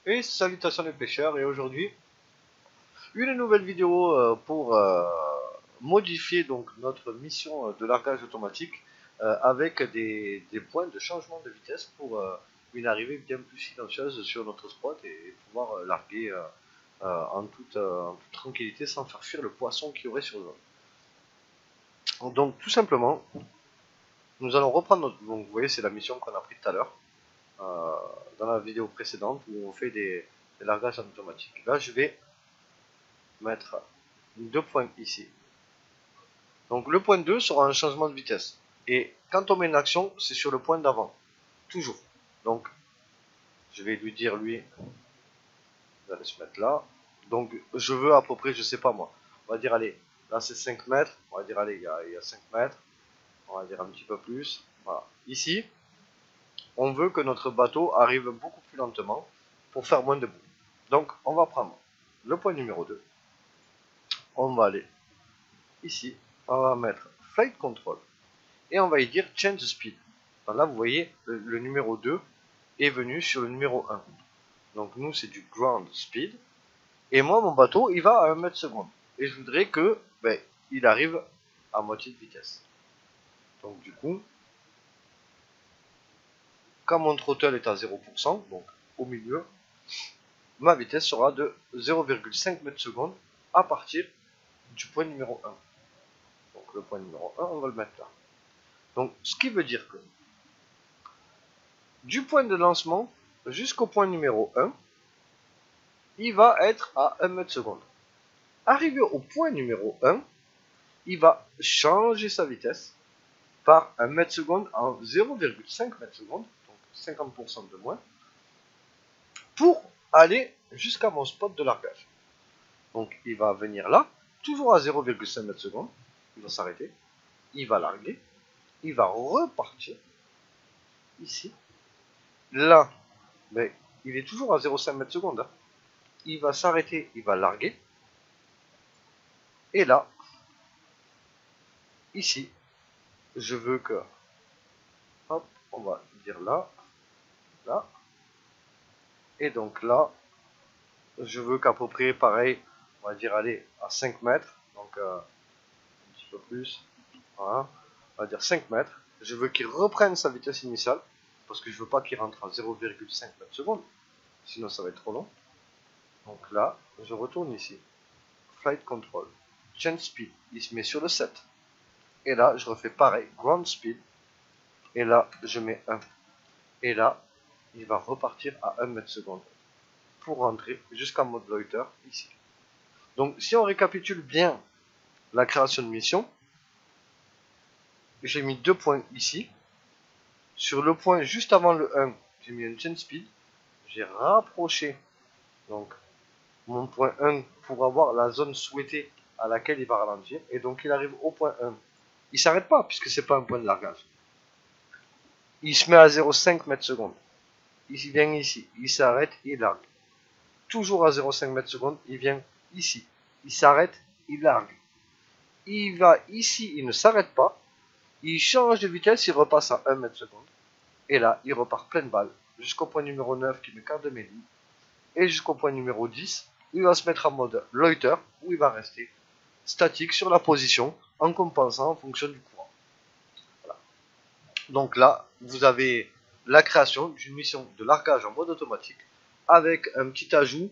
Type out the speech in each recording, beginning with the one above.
Et salutations les pêcheurs, et aujourd'hui une nouvelle vidéo pour modifier donc notre mission de largage automatique avec des points de changement de vitesse pour une arrivée bien plus silencieuse sur notre spot et pouvoir larguer en toute tranquillité sans faire fuir le poisson qui aurait sur zone. Donc tout simplement, nous allons reprendre notre... Donc vous voyez, c'est la mission qu'on a prise tout à l'heure euh, dans la vidéo précédente où on fait des largages en automatique. Là je vais mettre deux points ici. Donc le point 2 sera un changement de vitesse. Et quand on met une action, c'est sur le point d'avant. Toujours. Donc je vais lui dire, lui, vous allez se mettre là. Donc je veux à peu près, je sais pas moi. On va dire, allez, là c'est 5 mètres. On va dire, allez, il y a 5 mètres. On va dire un petit peu plus. Voilà. Ici, on veut que notre bateau arrive beaucoup plus lentement pour faire moins de bruit. Donc on va prendre le point numéro 2. On va aller ici. On va mettre Flight Control. Et on va y dire Change Speed. Enfin, là, vous voyez, le numéro 2 est venu sur le numéro 1. Donc nous, c'est du Ground Speed. Et moi, mon bateau, il va à 1 mètre seconde. Et je voudrais que il arrive à moitié de vitesse. Donc du coup, quand mon throttle est à 0%, donc au milieu, ma vitesse sera de 0,5 mètres seconde à partir du point numéro 1. Donc le point numéro 1, on va le mettre là. Donc ce qui veut dire que du point de lancement jusqu'au point numéro 1, il va être à 1 mètre seconde. Arrivé au point numéro 1, il va changer sa vitesse par 1 mètre seconde en 0,5 mètre seconde, donc 50% de moins, pour aller jusqu'à mon spot de largage. Donc il va venir là, toujours à 0,5 mètre seconde, il va s'arrêter, il va larguer, il va repartir ici. Là, mais il est toujours à 0,5 mètre seconde. Hein. Il va s'arrêter, il va larguer. Et là, ici, je veux que, hop, on va dire là, là, et donc là, je veux qu'à peu près pareil, on va dire aller à 5 mètres, donc un petit peu plus, voilà, on va dire 5 mètres. Je veux qu'il reprenne sa vitesse initiale, parce que je veux pas qu'il rentre à 0,5 mètres secondes, sinon ça va être trop long. Donc là, je retourne ici, Flight Control, Change Speed, il se met sur le 7. Et là, je refais pareil, Ground Speed, et là, je mets 1. Et là, il va repartir à 1 mètre seconde pour rentrer jusqu'en mode loiter ici. Donc si on récapitule bien la création de mission, j'ai mis deux points ici. Sur le point juste avant le 1, j'ai mis un change speed. J'ai rapproché donc mon point 1 pour avoir la zone souhaitée à laquelle il va ralentir. Et donc il arrive au point 1. Il s'arrête pas puisque c'est pas un point de largage. Il se met à 0,5 mètres secondes. Il vient ici, il s'arrête, il largue. Toujours à 0,5 mètres secondes, il vient ici. Il s'arrête, il largue. Il va ici, il ne s'arrête pas. Il change de vitesse, il repasse à 1 mètre seconde. Et là, il repart pleine balle jusqu'au point numéro 9 qui met quart de mélie. Et jusqu'au point numéro 10, il va se mettre en mode loiter où il va rester statique sur la position en compensant en fonction du courant. Voilà. Donc là, vous avez la création d'une mission de largage en mode automatique avec un petit ajout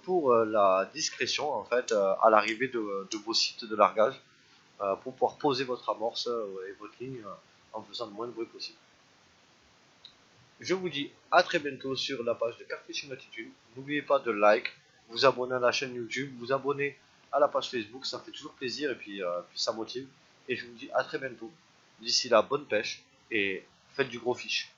pour la discrétion en fait à l'arrivée de vos sites de largage pour pouvoir poser votre amorce et votre ligne en faisant le moins de bruit possible. Je vous dis à très bientôt sur la page de Carfishing Attitude. N'oubliez pas de like, vous abonner à la chaîne YouTube, vous abonner à la page Facebook, ça fait toujours plaisir et puis ça motive. Et je vous dis à très bientôt. D'ici là, bonne pêche et faites du gros fish.